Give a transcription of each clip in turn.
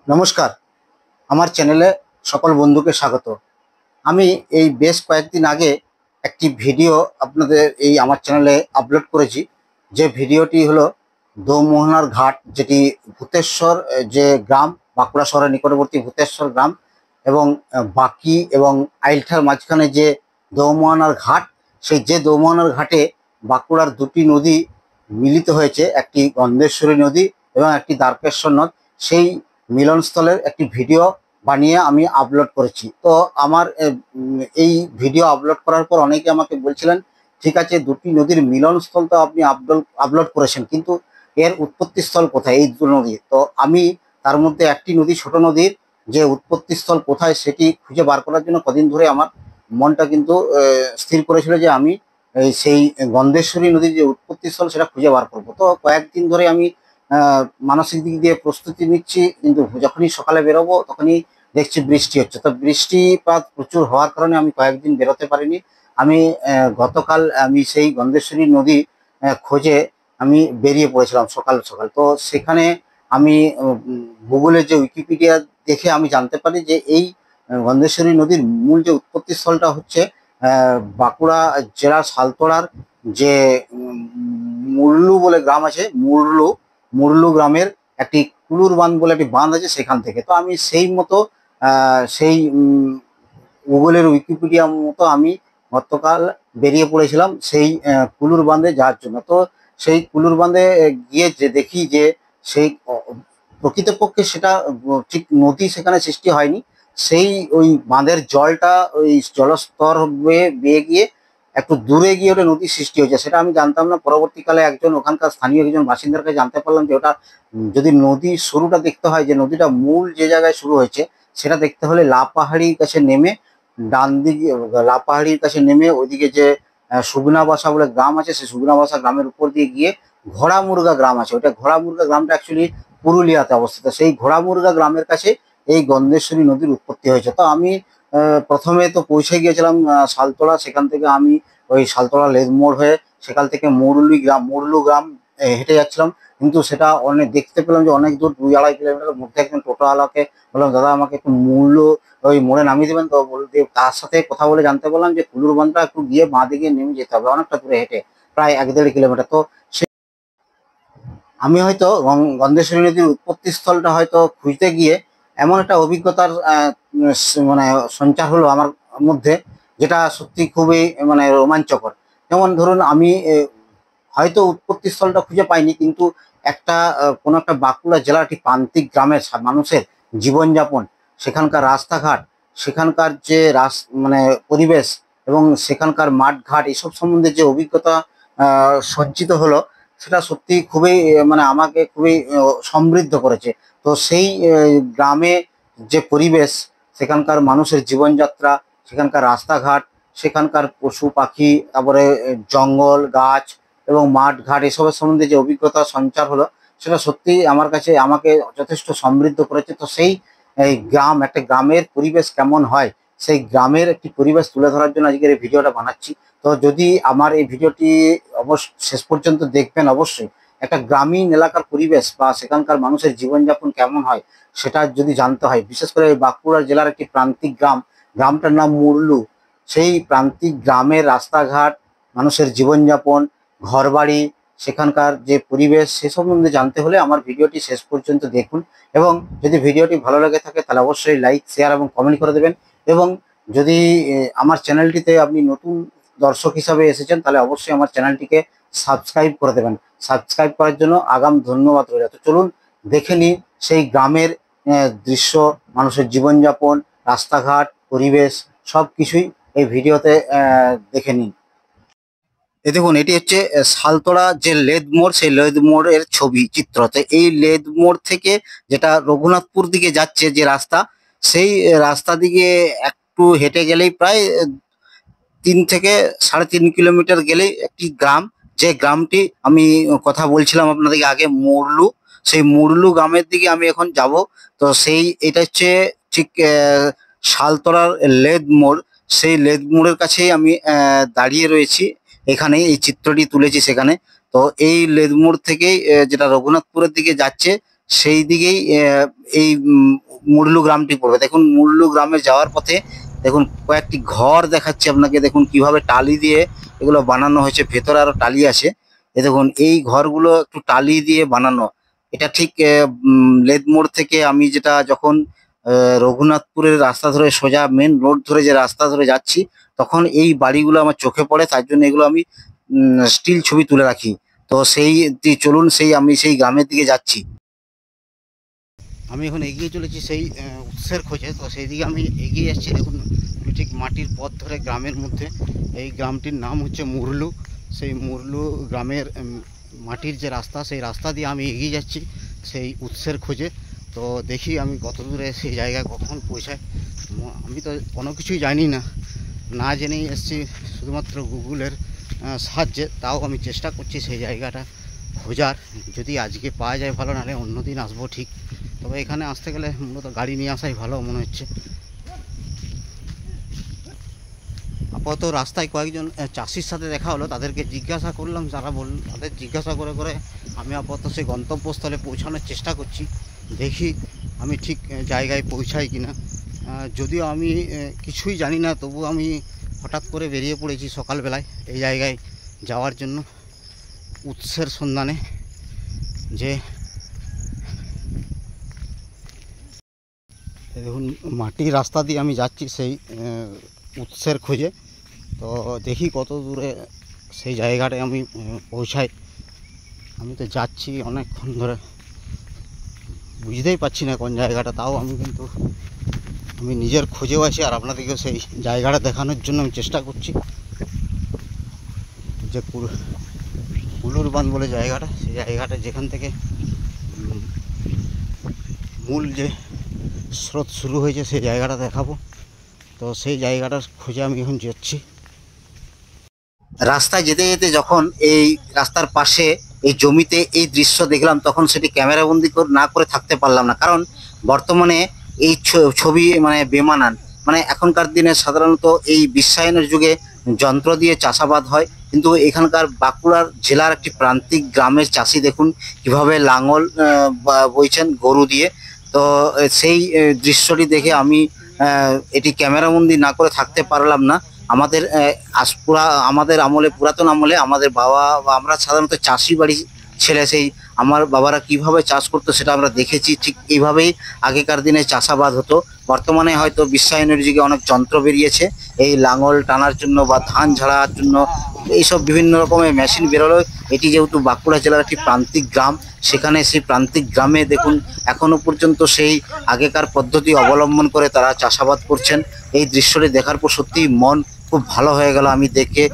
নমস্কার, আমার চ্যানেলে সকল বন্ধুকে স্বাগত। আমি এই বেশ কয়েকদিন আগে একটি ভিডিও আপনাদের আমার চ্যানেলে আপলোড করেছি। যে ভিডিওটি হলো দোমোহনার ঘাট, যেটি ভূতেশ্বর যে গ্রাম, বাঁকুড়া শহরের নিকটবর্তী ভূতেশ্বর গ্রাম এবং বাকি এবং আইলঠার মাঝখানে যে দোমোহনার ঘাট, সেই যে দোমোহনার ঘাটে বাঁকুড়ার দুটি নদী মিলিত হয়েছে, একটি গন্ধেশ্বরী নদী এবং একটি দ্বারকেশ্বর নদ। সেই মিলনস্থলের একটি ভিডিও বানিয়ে আমি আপলোড করেছি। তো আমার এই ভিডিও আপলোড করার পর অনেকে আমাকে বলছিলেন, ঠিক আছে, দুটি নদীর মিলনস্থল তো আপনি আপলোড করেছেন, কিন্তু এর উৎপত্তিস্থল কোথায় এই দুটো নদী? তো আমি তার মধ্যে একটি নদী, ছোট নদীর যে উৎপত্তিস্থল কোথায় সেটি খুঁজে বার করার জন্য কদিন ধরে আমার মনটা কিন্তু স্থির করেছিল যে আমি সেই গন্ধেশ্বরী নদীর যে উৎপত্তিস্থল সেটা খুঁজে বার করবো। তো কয়েকদিন ধরে আমি মানসিক দিক দিয়ে প্রস্তুতি নিচ্ছি, কিন্তু যখনই সকালে বেরোবো তখনই দেখছি বৃষ্টি হচ্ছে। তো বৃষ্টিপাত প্রচুর হওয়ার কারণে আমি কয়েকদিন বেরোতে পারিনি। আমি গতকাল আমি সেই গন্ধেশ্বরী নদী খোঁজে আমি বেরিয়ে পড়েছিলাম সকাল সকাল। তো সেখানে আমি গুগলে যে উইকিপিডিয়া দেখে আমি জানতে পারি যে এই গন্ধেশ্বরী নদীর মূল যে উৎপত্তিস্থলটা হচ্ছে বাঁকুড়া জেলার সালতোড়ার যে মুরলু বলে গ্রাম আছে, মুরলু গ্রামের একটি কুলুর বাঁধ বলে একটি বাঁধ আছে, সেখান থেকে। তো আমি সেই মতো সেই গুগলের উইকিপিডিয়া মতো আমি গতকাল বেরিয়ে পড়েছিলাম সেই কুলুর বাঁধে যাওয়ার জন্য। তো সেই কুলুর বাঁধে গিয়ে যে দেখি যে সেই প্রকৃতপক্ষে সেটা ঠিক নদী সেখানে সৃষ্টি হয়নি। সেই ওই বাঁধের জলটা ওই জলস্তর বেয়ে গিয়ে একটু দূরে গিয়ে ওটা নদীর সৃষ্টি হয়েছে, সেটা আমি জানতাম না। পরবর্তীকালে একজন ওখানকার স্থানীয় একজন বাসিন্দার কাছে জানতে পারলাম যে ওটা যদি নদীর শুরুটা দেখতে হয়, যে নদীটা মূল যে জায়গায় শুরু হয়েছে সেটা দেখতে হলে লাপাহাড়ির কাছে নেমে ডান দিকে, লাপাহাড়ির কাছে নেমে ওইদিকে যে সুগনাবাসা বলে গ্রাম আছে, সেই সুগনাবাসা গ্রামের উপর দিয়ে গিয়ে ঘোড়ামুরগা গ্রাম আছে। ওইটা ঘোড়ামুরগা গ্রামটা অ্যাকচুয়ালি পুরুলিয়াতে অবস্থিত। সেই ঘোড়ামুরগা গ্রামের কাছে এই গন্ধেশ্বরী নদীর উৎপত্তি হয়েছে। তো আমি প্রথমে তো পৌঁছে গিয়েছিলাম সালতোড়া। সেখান থেকে আমি ওই সালতোড়া লেদ মোড় হয়ে সেখান থেকে মুরলু গ্রাম হেঁটে যাচ্ছিলাম। কিন্তু সেটা অনেক দেখতে পেলাম যে অনেক দূর, 2-2.5 কিলোমিটারের মধ্যে একজন টোটোওয়ালাকে বললাম, দাদা আমাকে একটু ওই মোড়ে নামিয়ে দেবেন। তো বলতে তার সাথে কথা বলে জানতে পারলাম যে কুলুর বাঁধটা একটু গিয়ে বাঁ দিকে নেমে যেতে হবে, অনেকটা দূরে হেঁটে, প্রায় 1-1.5 কিলোমিটার। তো আমি হয়তো গন্ধেশ্বরী নদীর উৎপত্তি স্থলটা হয়তো খুঁজতে গিয়ে এমন একটা অভিজ্ঞতার মানে সঞ্চার হলো আমার মধ্যে, যেটা সত্যি খুবই মানে রোমাঞ্চকর। যেমন ধরুন, আমি হয়তো উৎপত্তি স্থলটা খুঁজে পাইনি, কিন্তু একটা কোনো একটা বাঁকুড়া জেলার একটি প্রান্তিক গ্রামের মানুষের জীবনযাপন, সেখানকার রাস্তাঘাট, সেখানকার যে মানে পরিবেশ এবং সেখানকার মাঠঘাট, এসব সম্বন্ধে যে অভিজ্ঞতা সঞ্চিত হলো, সেটা সত্যি খুবই মানে আমাকে খুবই সমৃদ্ধ করেছে। তো সেই গ্রামে যে পরিবেশ, সেখানকার মানুষের জীবনযাত্রা, সেখানকার রাস্তাঘাট, সেখানকার পশু পাখি, তারপরে জঙ্গল গাছ এবং মাঠ ঘাট, এসবের সম্বন্ধে যে অভিজ্ঞতা সঞ্চার হলো, সেটা সত্যি আমার কাছে আমাকে যথেষ্ট সমৃদ্ধ করেছে। তো সেই এই একটা গ্রামের পরিবেশ কেমন হয়, সেই গ্রামের একটি পরিবেশ তুলে ধরার জন্য আজকের এই ভিডিওটা বানাচ্ছি। তো যদি আমার এই ভিডিওটি শেষ পর্যন্ত দেখবেন অবশ্যই। একটা গ্রামীণ এলাকার পরিবেশ বা সেখানকার মানুষের জীবনযাপন কেমন হয় সেটা যদি জানতে হয়, বিশেষ করে বাঁকুড়া জেলার একটি প্রান্তিক গ্রামটার নাম মুরলু। সেই প্রান্তিক গ্রামের রাস্তাঘাট, মানুষের জীবনযাপন, ঘরবাড়ি, সেখানকার যে পরিবেশ, সে সম্বন্ধে জানতে হলে আমার ভিডিওটি শেষ পর্যন্ত দেখুন। এবং যদি ভিডিওটি ভালো লেগে থাকে তাহলে অবশ্যই লাইক, শেয়ার এবং কমেন্ট করে দেবেন। এবং যদি আমার চ্যানেলটিতে আপনি নতুন দর্শক হিসাবে এসেছেন তাহলে অবশ্যই আমার চ্যানেলটিকে সাবস্ক্রাইব করে দেবেন। সাবস্ক্রাইব করার জন্য আগাম ধন্যবাদ রইল। তো চলুন দেখে নিই সেই গ্রামের দৃশ্য, মানুষের জীবনযাপন, রাস্তাঘাট, পরিবেশ, সব কিছুই এই ভিডিওতে দেখে নিন। এই দেখুন, এটি হচ্ছে সালতোড়া যে লেদ মোড়, সেই লেদ মোড়ের ছবি চিত্র। তো এই লেদ মোড় থেকে যেটা রঘুনাথপুর দিকে যাচ্ছে যে রাস্তা, সেই রাস্তা দিকে একটু হেঁটে গেলেই প্রায় 3 থেকে 3.5 কিলোমিটার গেলেই একটি গ্রাম, যে গ্রামটি আমি কথা বলছিলাম আপনাদেরকে আগে, মুরলু। সেই মুরলু গ্রামের দিকে আমি এখন যাব। তো এটা হচ্ছে ঠিক সালতোড়ার লেদ মোড়। সেই লেদ মোড়ের কাছেই আমি দাঁড়িয়ে রয়েছি, এখানে এই চিত্রটি তুলেছি সেখানে। তো এই লেদ মোড় থেকেই যেটা রঘুনাথপুরের দিকে যাচ্ছে, সেই দিকেই এই মুরলু গ্রামটি পড়বে। দেখুন মুরলু গ্রামে যাওয়ার পথে দেখুন কয়েকটি ঘর দেখাচ্ছে আপনাকে, দেখুন কিভাবে টালি দিয়ে এগুলো বানানো হয়েছে, ভেতরে আরো টালি আছে। দেখুন এই ঘরগুলো একটু টালি দিয়ে বানানো। এটা ঠিক লেদ মোড় থেকে আমি যেটা যখন রঘুনাথপুরের রাস্তা ধরে সোজা মেন রোড ধরে যে রাস্তা ধরে যাচ্ছি, তখন এই বাড়িগুলো আমার চোখে পড়ে, তার জন্য এগুলো আমি স্টিল ছবি তুলে রাখি। তো চলুন আমি সেই গ্রামের দিকে যাচ্ছি। আমি এখন এগিয়ে চলেছি সেই উৎসের খোঁজে। তো সেই দিকে আমি এগিয়ে যাচ্ছি। দেখুন আমি ঠিক মাটির পথ ধরে গ্রামের মধ্যে, এই গ্রামটির নাম হচ্ছে মুরলু। সেই মুরলু গ্রামের মাটির যে রাস্তা, সেই রাস্তা দিয়ে আমি এগিয়ে যাচ্ছি সেই উৎসের খোঁজে। তো দেখি আমি কত দূরে সেই জায়গায় কখন পৌঁছাই। আমি তো কোনো কিছুই জানি না, না জেনেই এসেছি শুধুমাত্র গুগলের সাহায্যে। তাও আমি চেষ্টা করছি সেই জায়গাটা খোঁজার। যদি আজকে পাওয়া যায় ভালো, নাহলে অন্যদিন আসবো ঠিক। তবে এখানে আসতে গেলে মূলত গাড়ি নিয়ে আসাই ভালো মনে হচ্ছে। আপাতত রাস্তায় কয়েকজন চাষির সাথে দেখা হলো, তাদেরকে জিজ্ঞাসা করলাম, তারা বলল, তাদের জিজ্ঞাসা করে করে আমি আপাতত সেই গন্তব্যস্থলে পৌঁছানোর চেষ্টা করছি। দেখি আমি ঠিক জায়গায় পৌঁছাই কিনা। যদিও আমি কিছুই জানি না, তবু আমি হঠাৎ করে বেরিয়ে পড়েছি সকালবেলায় এই জায়গায় যাওয়ার জন্য, উৎসের সন্ধানে। যে দেখুন মাটির রাস্তা দিয়ে আমি যাচ্ছি সেই উৎসের খোঁজে। তো দেখি কত দূরে সেই জায়গাটায় আমি পৌঁছাই। আমি তো যাচ্ছি অনেকক্ষণ ধরে, বুঝতেই পারছি না কোন জায়গাটা। তাও আমি নিজের খোঁজেও আছি, আর আপনাদেরকেও সেই জায়গাটা দেখানোর জন্য আমি চেষ্টা করছি। যে কুলুর বাঁধ বলে জায়গাটা, সেই জায়গাটা যেখান থেকে মূল যে স্রোত শুরু হয়েছে, সেই জায়গাটা দেখাবো। তো সেই জায়গাটার খোঁজে আমি এখন যাচ্ছি। রাস্তায় যেতে যেতে যখন এই রাস্তার পাশে এই জমিতে এই দৃশ্য দেখলাম, তখন সেটি ক্যামেরাবন্দি না করে থাকতে পারলাম না। কারণ বর্তমানে এই ছবি মানে বেমানান। মানে এখনকার দিনে সাধারণত এই বিশ্বায়নের যুগে যন্ত্র দিয়ে চাষাবাদ হয়, কিন্তু এখানকার বাঁকুড়ার জেলার একটি প্রান্তিক গ্রামের চাষি দেখুন কিভাবে লাঙল বইছেন গরু দিয়ে। তো সেই দৃশ্যটি দেখে আমি এটি ক্যামেরাবন্দি না করে থাকতে পারলাম না। আমাদের আমাদের আমলে, পুরাতন আমলে আমাদের বাবা বা আমরা সাধারণত চাষি বাড়ি ছেলে, সেই আমার বাবারা কিভাবে চাষ করতো সেটা আমরা দেখেছি। ঠিক এইভাবেই আগেকার দিনে চাষাবাদ হতো। বর্তমানে হয়তো বিশ্বায়নের যুগে অনেক যন্ত্র বেরিয়েছে এই লাঙল টানার জন্য বা ধান ঝাড়ার জন্য, এইসব বিভিন্ন রকমের মেশিন বেরোলো। এটি যেহেতু বাঁকুড়া জেলার একটি প্রান্তিক গ্রাম, সেখানে সেই প্রান্তিক গ্রামে দেখুন এখনো পর্যন্ত সেই আগেকার পদ্ধতি অবলম্বন করে তারা চাষাবাদ করছেন। এই দৃশ্যটি দেখার পর সত্যি মন খুব ভালো হয়ে গেল। আমি দেখে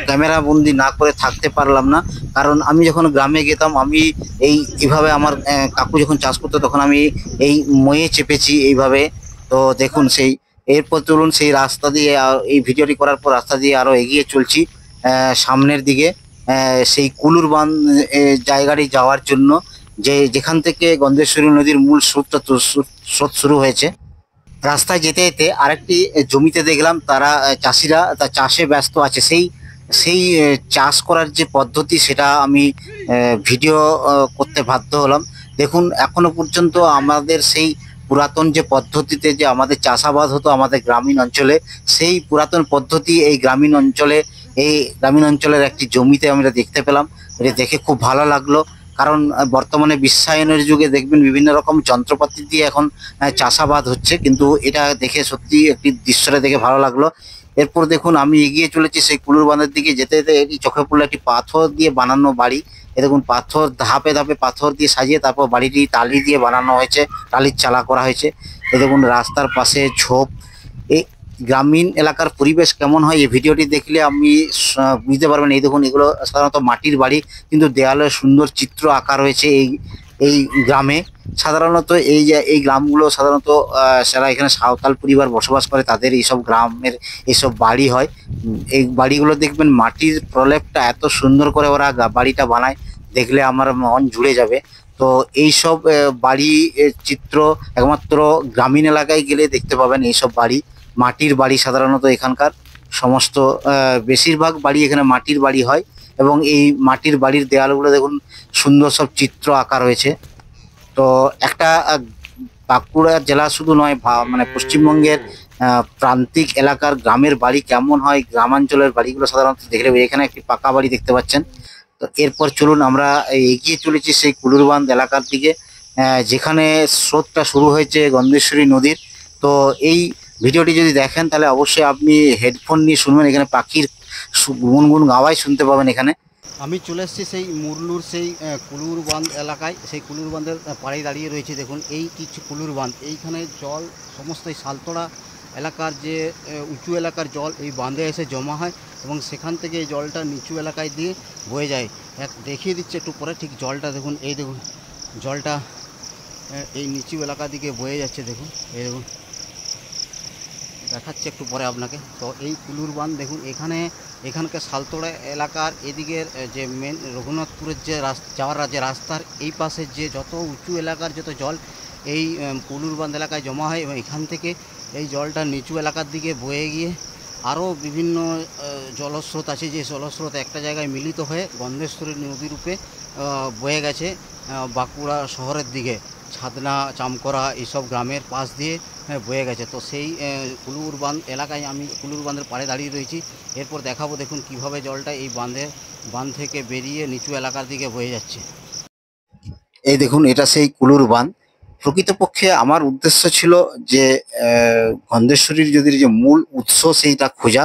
ক্যামেরা বন্দি না করে থাকতে পারলাম না। কারণ আমি যখন গ্রামে যেতাম, আমি এইভাবে আমার কাকু যখন চাষ করতো, তখন আমি এই ময়ে চেপেছি এইভাবে। তো দেখুন এরপর চলুন সেই রাস্তা দিয়ে, এই ভিডিওটি করার পর রাস্তা দিয়ে আরো এগিয়ে চলছি সামনের দিকে, সেই কুলুর বাঁধ জায়গাটি যাওয়ার জন্য, যেখান থেকে গন্ধেশ্বরী নদীর মূল স্রোত শুরু হয়েছে। রাস্তায় যেতে যেতে আরেকটি জমিতে দেখলাম তারা চাষিরা তা চাষে ব্যস্ত আছে। সেই সেই চাষ করার যে পদ্ধতি, সেটা আমি ভিডিও করতে বাধ্য হলাম। দেখুন এখনো পর্যন্ত আমাদের সেই পুরাতন যে পদ্ধতিতে যে আমাদের চাষাবাদ হতো আমাদের গ্রামীণ অঞ্চলে, সেই পুরাতন পদ্ধতি এই গ্রামীণ অঞ্চলের একটি জমিতে আমরা দেখতে পেলাম। এটা দেখে খুব ভালো লাগলো। কারণ বর্তমানে বিশ্বায়নের যুগে দেখবেন বিভিন্ন রকম যন্ত্রপাতি দিয়ে এখন চাষাবাদ হচ্ছে, কিন্তু এটা দেখে সত্যি একটি দৃশ্যটা দেখে ভালো লাগলো। এরপর দেখুন আমি এগিয়ে চলেছি সেই কুলুর বাঁধের দিকে। যেতে যেতে এটি চোখে পড়লো একটি পাথর দিয়ে বানানো বাড়ি। এ দেখুন পাথর ধাপে ধাপে পাথর দিয়ে সাজিয়ে তারপর বাড়িটি টালি দিয়ে বানানো হয়েছে, টালির চালা করা হয়েছে। এ দেখুন রাস্তার পাশে ঝোপ। এই গ্রামীণ এলাকার পরিবেশ কেমন হয় এই ভিডিওটি দেখলে আমি বুঝতে পারবেন। এই দেখুন এগুলো সাধারণত মাটির বাড়ি, কিন্তু দেয়ালে সুন্দর চিত্র আঁকা রয়েছে এই এই গ্রামে। সাধারণত এই গ্রামগুলো সাধারণত যারা এখানে সাঁওতাল পরিবার বসবাস করে, তাদের এইসব গ্রামের এইসব বাড়ি হয়। এই বাড়িগুলো দেখবেন মাটির প্রলেপটা এত সুন্দর করে ওরা বাড়িটা বানায়, দেখলে আমার মন জুড়ে যাবে। তো এইসব বাড়ি চিত্র একমাত্র গ্রামীণ এলাকায় গেলে দেখতে পাবেন। এইসব বাড়ি মাটির বাড়ি, সাধারণত এখানকার সমস্ত বেশিরভাগ বাড়ি এখানে মাটির বাড়ি হয়। এবং এই মাটির বাড়ির দেয়ালগুলো দেখুন সুন্দর সব চিত্র আঁকা রয়েছে। তো একটা বাঁকুড়া জেলা শুধু নয়, মানে পশ্চিমবঙ্গের প্রান্তিক এলাকার গ্রামের বাড়ি কেমন হয়, গ্রামাঞ্চলের বাড়িগুলো সাধারণত দেখলে এখানে একটি পাকা বাড়ি দেখতে পাচ্ছেন। তো এরপর চলুন আমরা এগিয়ে চলেছি সেই কুলুরবান্ধ এলাকার দিকে, যেখানে স্রোতটা শুরু হয়েছে গন্ধেশ্বরী নদীর। তো এই ভিডিওটি যদি দেখেন তাহলে অবশ্যই আপনি হেডফোন নিয়ে শুনবেন, এখানে পাখির গুনগুন গাওয়াই শুনতে পাবেন এখানে। আমি চলে এসেছি সেই মুরলুর সেই কুলুর বাঁধ এলাকায়, সেই কুলুর বাঁধের পাড়ে দাঁড়িয়ে রয়েছে। দেখুন এই কিছু কুলুর বাঁধ, এইখানে জল সমস্ত এই শালতোড়া এলাকার যে উঁচু এলাকার জল এই বাঁধে এসে জমা হয় এবং সেখান থেকে এই জলটা নিচু এলাকায় দিয়ে বয়ে যায়। দেখিয়ে দিচ্ছে একটু পরে, ঠিক জলটা দেখুন, এই দেখুন জলটা এই নিচু এলাকা দিকে বয়ে যাচ্ছে। দেখুন এই দেখুন, দেখাচ্ছে একটু পরে আপনাকে। তো এই কুলুর বাঁধ দেখুন, এখানকার শালতোড়া এলাকার এদিকের যে মেন রঘুনাথপুরের যে যাওয়ার যে রাস্তার এই পাশের যে যত উঁচু এলাকার যত জল এই কুলুর বাঁধ এলাকায় জমা হয় এবং এখান থেকে এই জলটা নিচু এলাকার দিকে বয়ে গিয়ে আরও বিভিন্ন জলস্রোত আছে, যে জলস্রোত একটা জায়গায় মিলিত হয়ে গন্ধেশ্বরী নদী রূপে বয়ে গেছে বাঁকুড়া শহরের দিকে, ছাদনা চামকরা এইসব গ্রামের পাশ দিয়ে বয়ে গেছে। তো সেই কুলুর বাঁধ এলাকায় আমি কুলুর বাঁধের পাড়ে দাঁড়িয়ে রয়েছি। এরপর দেখাবো দেখুন কিভাবে জলটা এই বাঁধ থেকে বেরিয়ে নিচু এলাকার দিকে বয়ে যাচ্ছে। এই দেখুন এটা সেই কুলুর বাঁধ। প্রকৃতপক্ষে আমার উদ্দেশ্য ছিল যে গন্ধেশ্বরীর নদীর যে মূল উৎস সেইটা খোঁজা,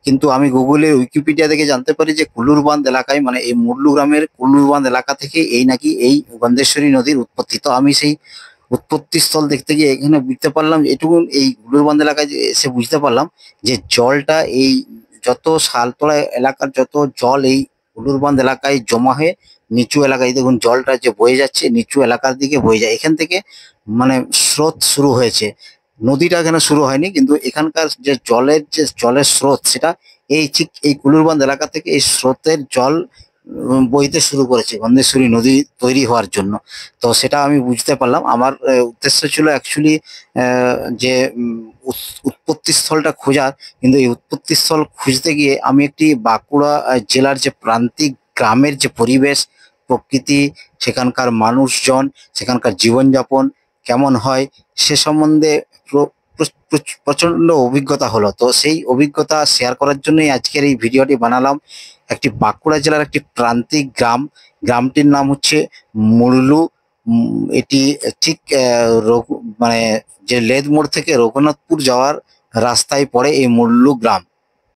কিন্তু আমি গুগলে উইকিপিডিয়া থেকে জানতে পারি যে কুলুর বাঁধ এলাকায়, মানে এই মুরলু গ্রামের কুলুর বাঁধ এলাকা থেকে এই নাকি এই গন্ধেশ্বরী নদীর উৎপত্তি। তো আমি সেই উৎপত্তি স্থল দেখতে গিয়ে এখানে বুঝতে পারলাম, এটুকু এই গুলুর বাঁধ এলাকায় যে এসে বুঝতে পারলাম যে জলটা এই যত শালতোড়া এলাকার যত জল এই গুলুর বাঁধ এলাকায় জমা হয়ে নিচু এলাকায়, দেখুন জলটা যে বয়ে যাচ্ছে নিচু এলাকার দিকে বয়ে যায়। এখান থেকে মানে স্রোত শুরু হয়েছে, নদীটা এখানে শুরু হয়নি, কিন্তু এখানকার যে জলের স্রোত সেটা এই ঠিক এই কুলুরবাঁধ এলাকা থেকে এই স্রোতের জল বইতে শুরু করেছে গন্ধেশ্বরী নদী তৈরি হওয়ার জন্য। তো সেটা আমি বুঝতে পারলাম। আমার উদ্দেশ্য ছিল অ্যাকচুয়ালি যে উৎপত্তি স্থলটা খোঁজার, কিন্তু এই উৎপত্তি স্থল খুঁজতে গিয়ে আমি একটি বাঁকুড়া জেলার যে প্রান্তিক গ্রামের যে পরিবেশ প্রকৃতি, সেখানকার মানুষজন, সেখানকার জীবনযাপন কেমন হয় সে সম্বন্ধে প্রচন্ড অভিজ্ঞতা হলো। তো সেই অভিজ্ঞতা শেয়ার করার জন্যই আজকের এই ভিডিওটি বানালাম। একটি বাঁকুড়া জেলার একটি প্রান্তিক গ্রামটির নাম হচ্ছে মুরলু। এটি ঠিক মানে যে লেদ মোড় থেকে রঘুনাথপুর যাওয়ার রাস্তায় পড়ে এই মুরলু গ্রাম।